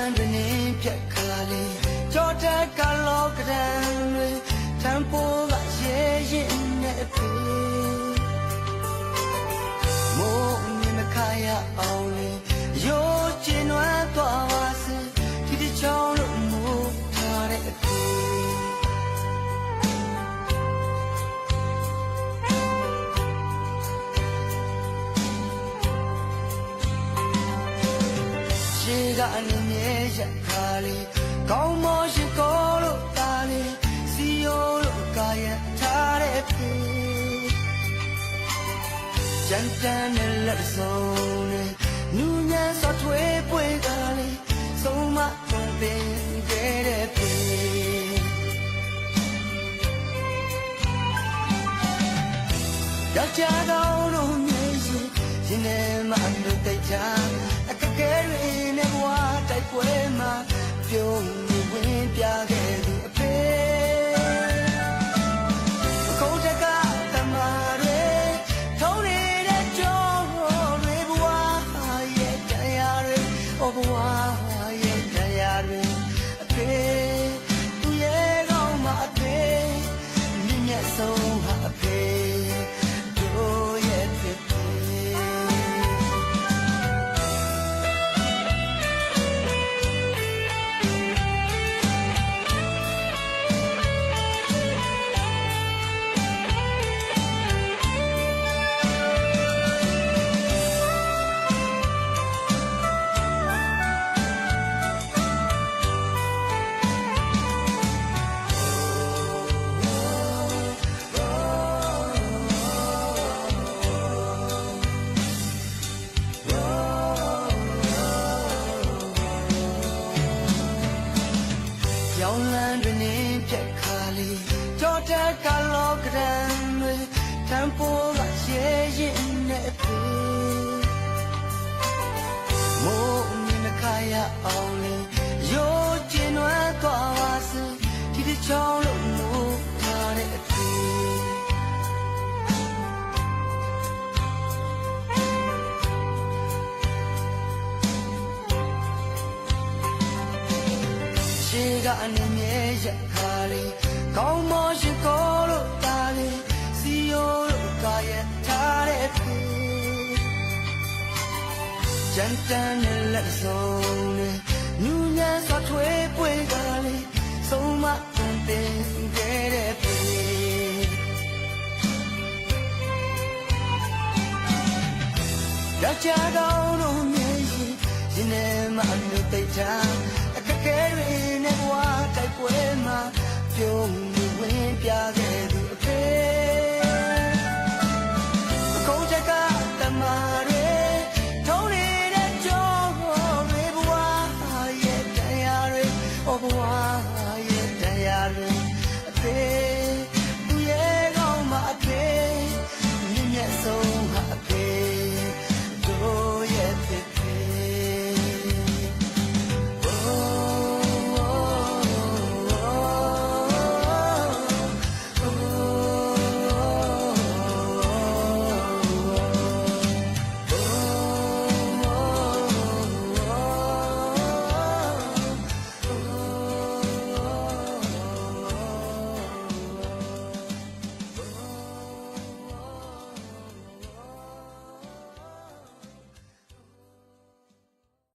လန်းတွင်နေပြက်ခါလေးကြောတက်ကလောကဒံတွေထံပိုးကရဲရင်နဲ့ဖေမိုးမြင်မခါရအောင်လေရိုးကျင်နွမ်းသွားပါစေဒီတစ်ချောင်းလို့မိုးထားတဲ့အဖေရှိကနေမြဲရခါလေးကောင်းမောရှိကိုလို့တာလေးစီယိုလို့ကာယထားတဲ့ဖေကြမ်းတမ်းနဲ့လက်ဆုံးနဲ့နူးညံ့စွာထွေးပွေကလေးဆုံးမသွန်သင်ခဲ့တဲ့ဖေယောက်ျားကောင်းတို့မြင်ရင်ရင်ထဲမှာအလို့တိတ်ချအခက်ခဲတွေနဲ့ဘဝတိုက်ပွဲမှာပြုံးဝင်ပြခဲ့သူအဖေအခုတကတမတွေထုံးနေတဲ့ကြောတွေဘဝရဲ့တရားတွေဘဝရဲ့တရားတွေအဖေသူရဲ့ကောင်းမှာအဖေမြင့်မြတ်ဆုံးဟာအဖေတို့ရဲ့ဖြစ်လန်းတွင်နေပြက်ခါလေးကြောတက်ကလောကဒံတွေထံပိုးကရဲရင်နဲ့ဖေမိုးမြင်မခါရအောင်လေရိုးကျင်နွမ်းသွားပါစေဒီတစ်ချောင်းလို့မိုးထားတဲ့အဖေရှိကနေမြဲရခါလေးကောင်းမောရှိကိုလို့တာလေးစီယိုလို့ကာယထားတဲ့ဖေကြမ်းတမ်းနဲ့လက်ဆုံးနဲ့နူးညံ့စွာထွေးပွေကလေးဆုံးမသွန်သင်ခဲ့တဲ့ဖေယောက်ျားကောင်းတို့မြင်ရင်ရင်ထဲမှာအလို့တိတ်ချအခက်ခဲတွေနဲ့ဘဝတိုက်ပွဲမှာပြုံး